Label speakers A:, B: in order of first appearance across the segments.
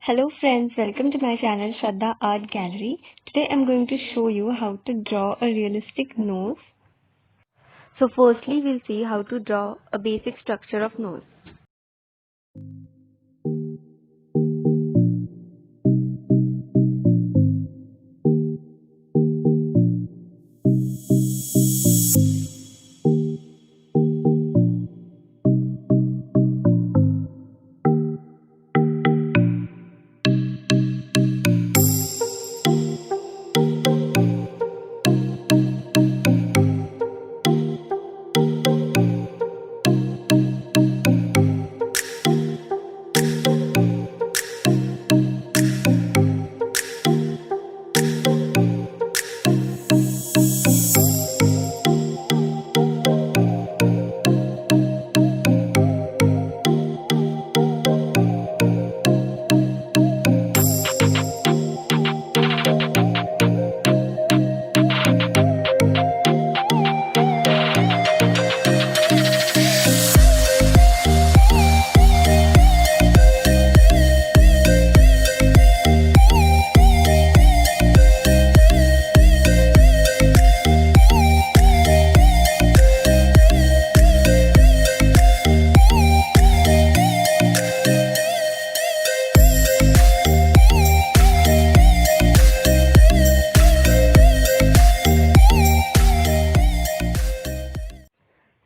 A: Hello friends, welcome to my channel Shraddha Art Gallery. Today I'm going to show you how to draw a realistic nose. So firstly we'll see how to draw a basic structure of nose.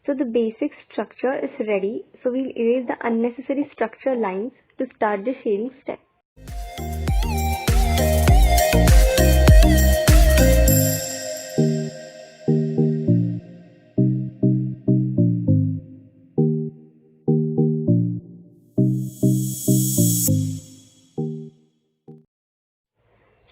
A: So the basic structure is ready. So we'll erase the unnecessary structure lines to start the shading step.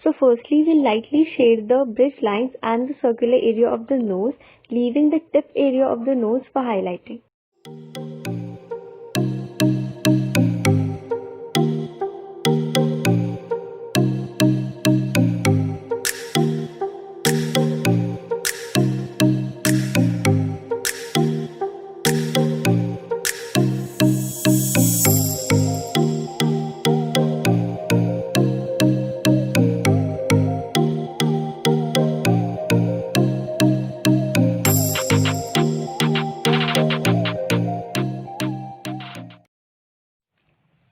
A: So firstly we'll lightly shade the bridge lines and the circular area of the nose, leaving the tip area of the nose for highlighting.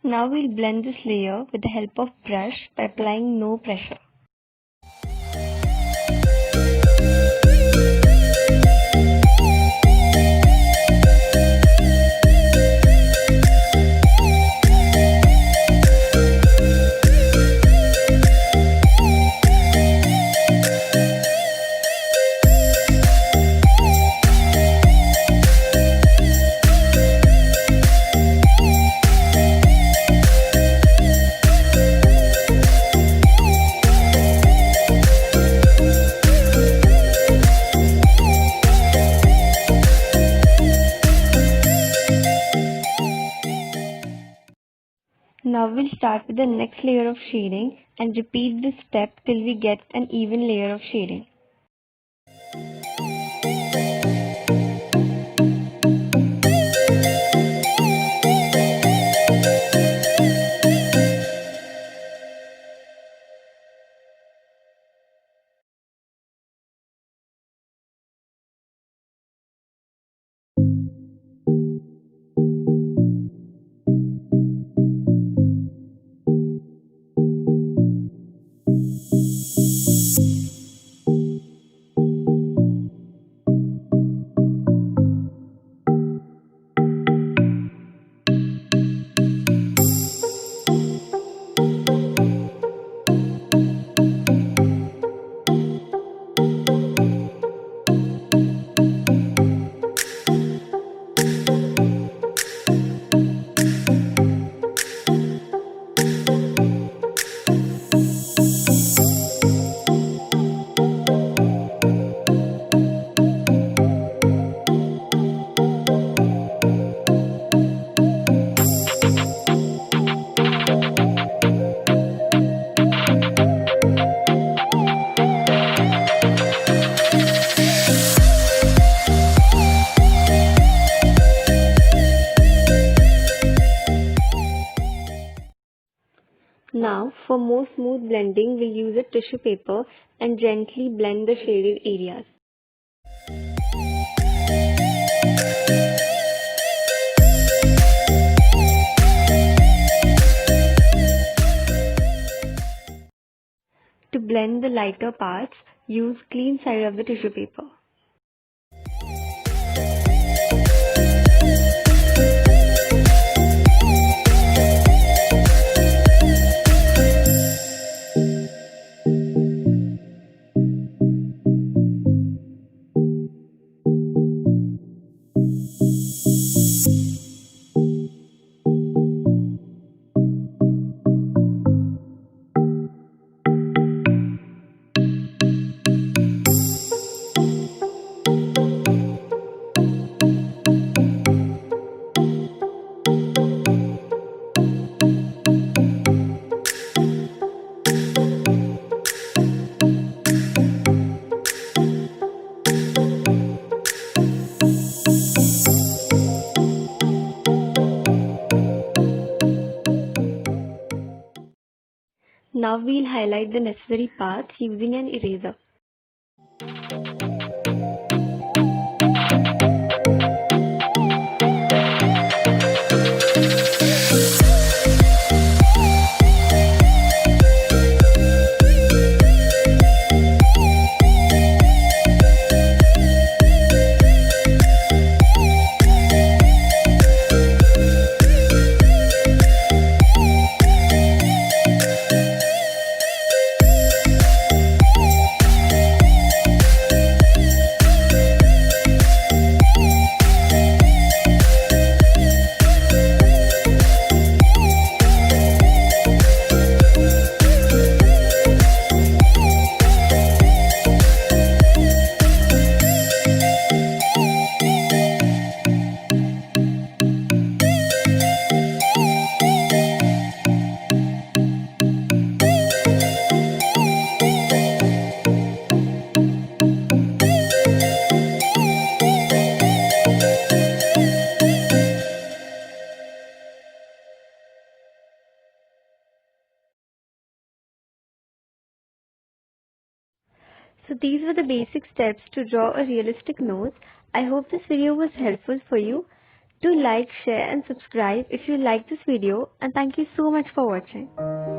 A: Now we'll blend this layer with the help of brush by applying no pressure. Now we'll start with the next layer of shading and repeat this step till we get an even layer of shading. Now, for more smooth blending, we'll use a tissue paper and gently blend the shaded areas. To blend the lighter parts, use clean side of the tissue paper. Now we'll highlight the necessary parts using an eraser. So these were the basic steps to draw a realistic nose. I hope this video was helpful for you. Do like, share and subscribe if you like this video, and thank you so much for watching.